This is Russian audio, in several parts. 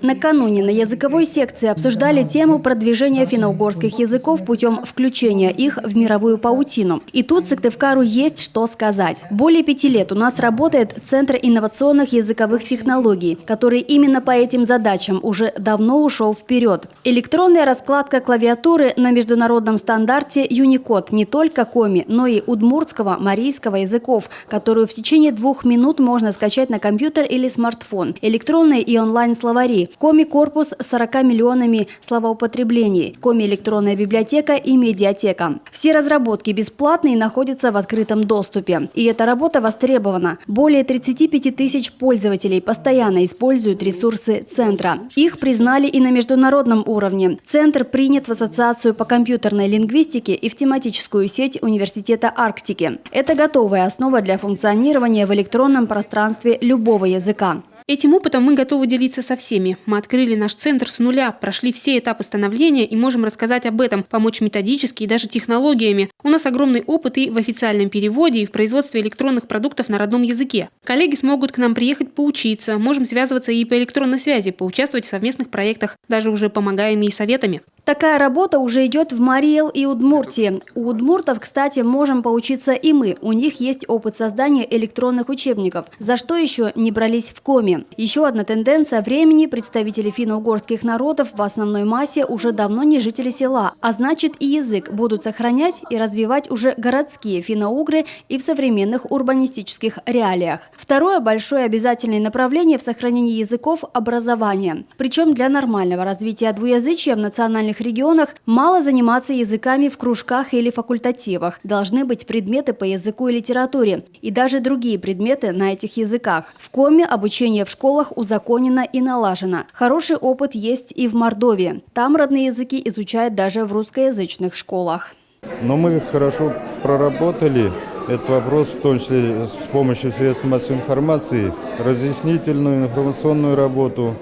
Накануне на языковой секции обсуждали тему продвижения финно-угорских языков путем включения их в мировую паутину. И тут Сыктывкару есть что сказать. Более 5 лет у нас работает Центр инновационных языковых технологий, который именно по этим задачам уже давно ушел вперед. Электронная раскладка клавиатуры на международном стандарте Unicode не только коми, но и удмуртского, марийского языков, которую в течение 2 минут можно скачать на компьютер или смартфон. Электронные и онлайн-словари. Коми-корпус с 40 миллионами словоупотреблений, коми-электронная библиотека и медиатека. Все разработки бесплатные и находятся в открытом доступе. И эта работа востребована. Более 35 тысяч пользователей постоянно используют ресурсы Центра. Их признали и на международном уровне. Центр принят в Ассоциацию по компьютерной лингвистике и в тематическую сеть Университета Арктики. Это готовая основа для функционирования в электронном пространстве любого языка. Этим опытом мы готовы делиться со всеми. Мы открыли наш центр с нуля, прошли все этапы становления и можем рассказать об этом, помочь методически и даже технологиями. У нас огромный опыт и в официальном переводе, и в производстве электронных продуктов на родном языке. Коллеги смогут к нам приехать поучиться, можем связываться и по электронной связи, поучаствовать в совместных проектах, даже уже помогаем и советами. Такая работа уже идет в Марий Эл и Удмуртии. У удмуртов, кстати, можем поучиться и мы. У них есть опыт создания электронных учебников, за что еще не брались в коми. Еще одна тенденция времени – представители финно-угорских народов в основной массе уже давно не жители села, а значит и язык будут сохранять и развивать уже городские финно-угры и в современных урбанистических реалиях. Второе большое обязательное направление в сохранении языков – образование. Причем для нормального развития двуязычия в национальных регионах мало заниматься языками в кружках или факультативах. Должны быть предметы по языку и литературе и даже другие предметы на этих языках. В Коми обучение в школах узаконено и налажено. Хороший опыт есть и в Мордовии. Там родные языки изучают даже в русскоязычных школах. Но мы хорошо проработали этот вопрос, в том числе с помощью средств массовой информации, разъяснительную информационную работу.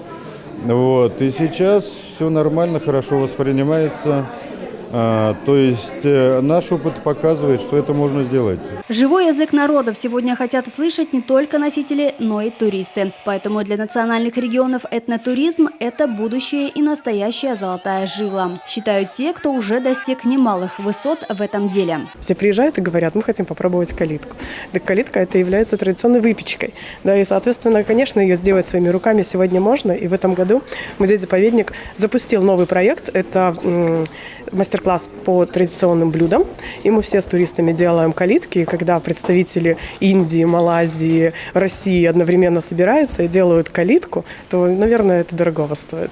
И сейчас все нормально, хорошо воспринимается. То есть наш опыт показывает, что это можно сделать. Живой язык народов сегодня хотят слышать не только носители, но и туристы. Поэтому для национальных регионов этнотуризм – это будущее и настоящая золотая жила. Считают те, кто уже достиг немалых высот в этом деле. Все приезжают и говорят, мы хотим попробовать калитку. Так калитка это является традиционной выпечкой. Да, и, соответственно, конечно, ее сделать своими руками сегодня можно. И в этом году музей-заповедник запустил новый проект. Это мастер-класс по традиционным блюдам. И мы все с туристами делаем калитки, когда представители Индии, Малайзии, России одновременно собираются и делают калитку, то, наверное, это дорого стоит.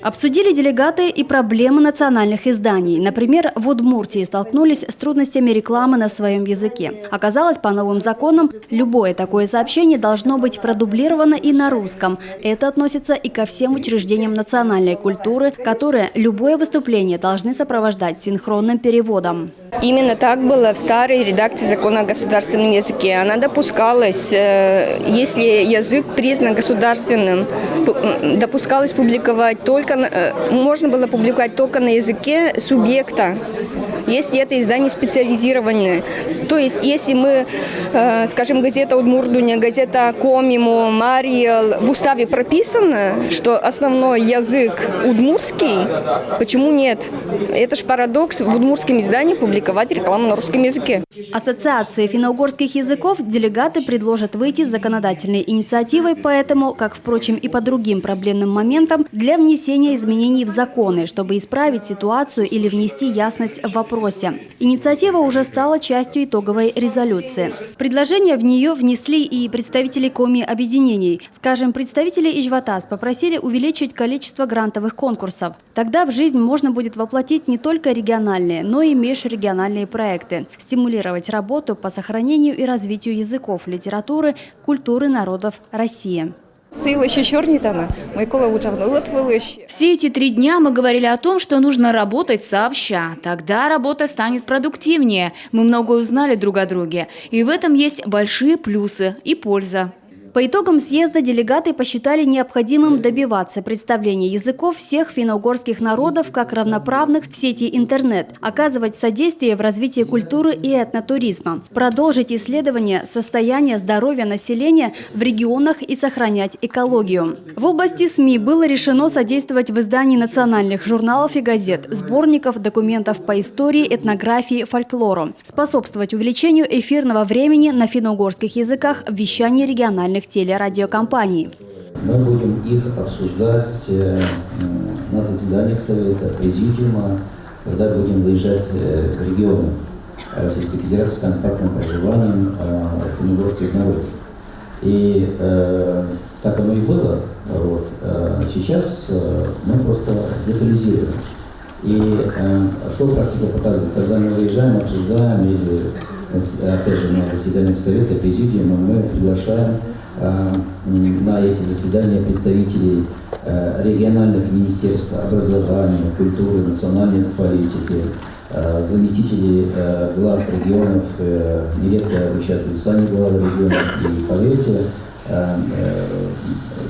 Обсудили делегаты и проблемы национальных изданий. Например, в Удмуртии столкнулись с трудностями рекламы на своем языке. Оказалось, по новым законам, любое такое сообщение должно быть продублировано и на русском. Это относится и ко всем учреждениям национальной культуры, которые любое выступление должны сопровождать синхронным переводом. Именно так было в старой редакции закона о государственном языке. Она допускалась, если язык признан государственным, допускалось публиковать только, можно было публиковать только на языке субъекта, если это издание специализированное. То есть, если мы, скажем, газета Удмуртдуня, газета Комимо, Марий Эл, в уставе прописано, что основной язык удмуртский, почему нет? Это ж парадокс, в удмуртском издании публиковать рекламу на русском языке. Ассоциации финно-угорских языков делегаты предложат выйти с законодательной инициативой, поэтому, как, впрочем, и по другим проблемным моментам, для внесения изменений в законы, чтобы исправить ситуацию или внести ясность в вопросе. Инициатива уже стала частью итоговой резолюции. Предложения в нее внесли и представители коми-объединений. Скажем, представители Ижватас попросили увеличить количество грантовых конкурсов. Тогда в жизнь можно будет воплотить не только региональные, но и межрегиональные проекты. Стимулировать работу по сохранению и развитию языков, литературы, культуры народов России. Все эти 3 дня мы говорили о том, что нужно работать сообща. Тогда работа станет продуктивнее. Мы многое узнали друг о друге. И в этом есть большие плюсы и польза. По итогам съезда делегаты посчитали необходимым добиваться представления языков всех финно-угорских народов как равноправных в сети интернет, оказывать содействие в развитии культуры и этнотуризма, продолжить исследование состояния здоровья населения в регионах и сохранять экологию. В области СМИ было решено содействовать в издании национальных журналов и газет, сборников документов по истории, этнографии, фольклору, способствовать увеличению эфирного времени на финно-угорских языках в вещании региональных телерадиокомпаний. Мы будем их обсуждать на заседаниях Совета, Президиума, когда будем выезжать в регионы Российской Федерации с компактным проживанием финно-угорских народов. И так оно и было. Вот. Сейчас мы просто детализируем. И что практика показывает, когда мы выезжаем, обсуждаем, или опять же на заседаниях Совета, Президиума, мы приглашаем на эти заседания представителей региональных министерств образования, культуры, национальной политики, заместителей глав регионов, нередко участвуют сами главы регионов. И поверьте,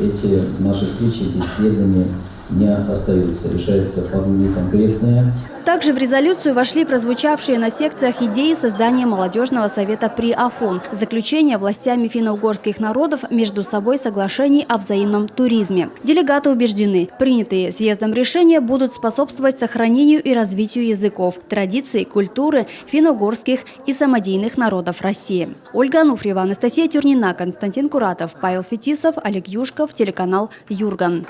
эти наши встречи, исследования не остаются, решаются вполне конкретные. Также в резолюцию вошли прозвучавшие на секциях идеи создания молодежного совета при АФОН, заключение властями финно-угорских народов между собой соглашений о взаимном туризме. Делегаты убеждены, принятые съездом решения будут способствовать сохранению и развитию языков, традиций, культуры финно-угорских и самодейных народов России. Ольга Ануфриева, Анастасия Тюрнина, Константин Куратов, Павел Фетисов, Олег Юшков, телеканал Юрган.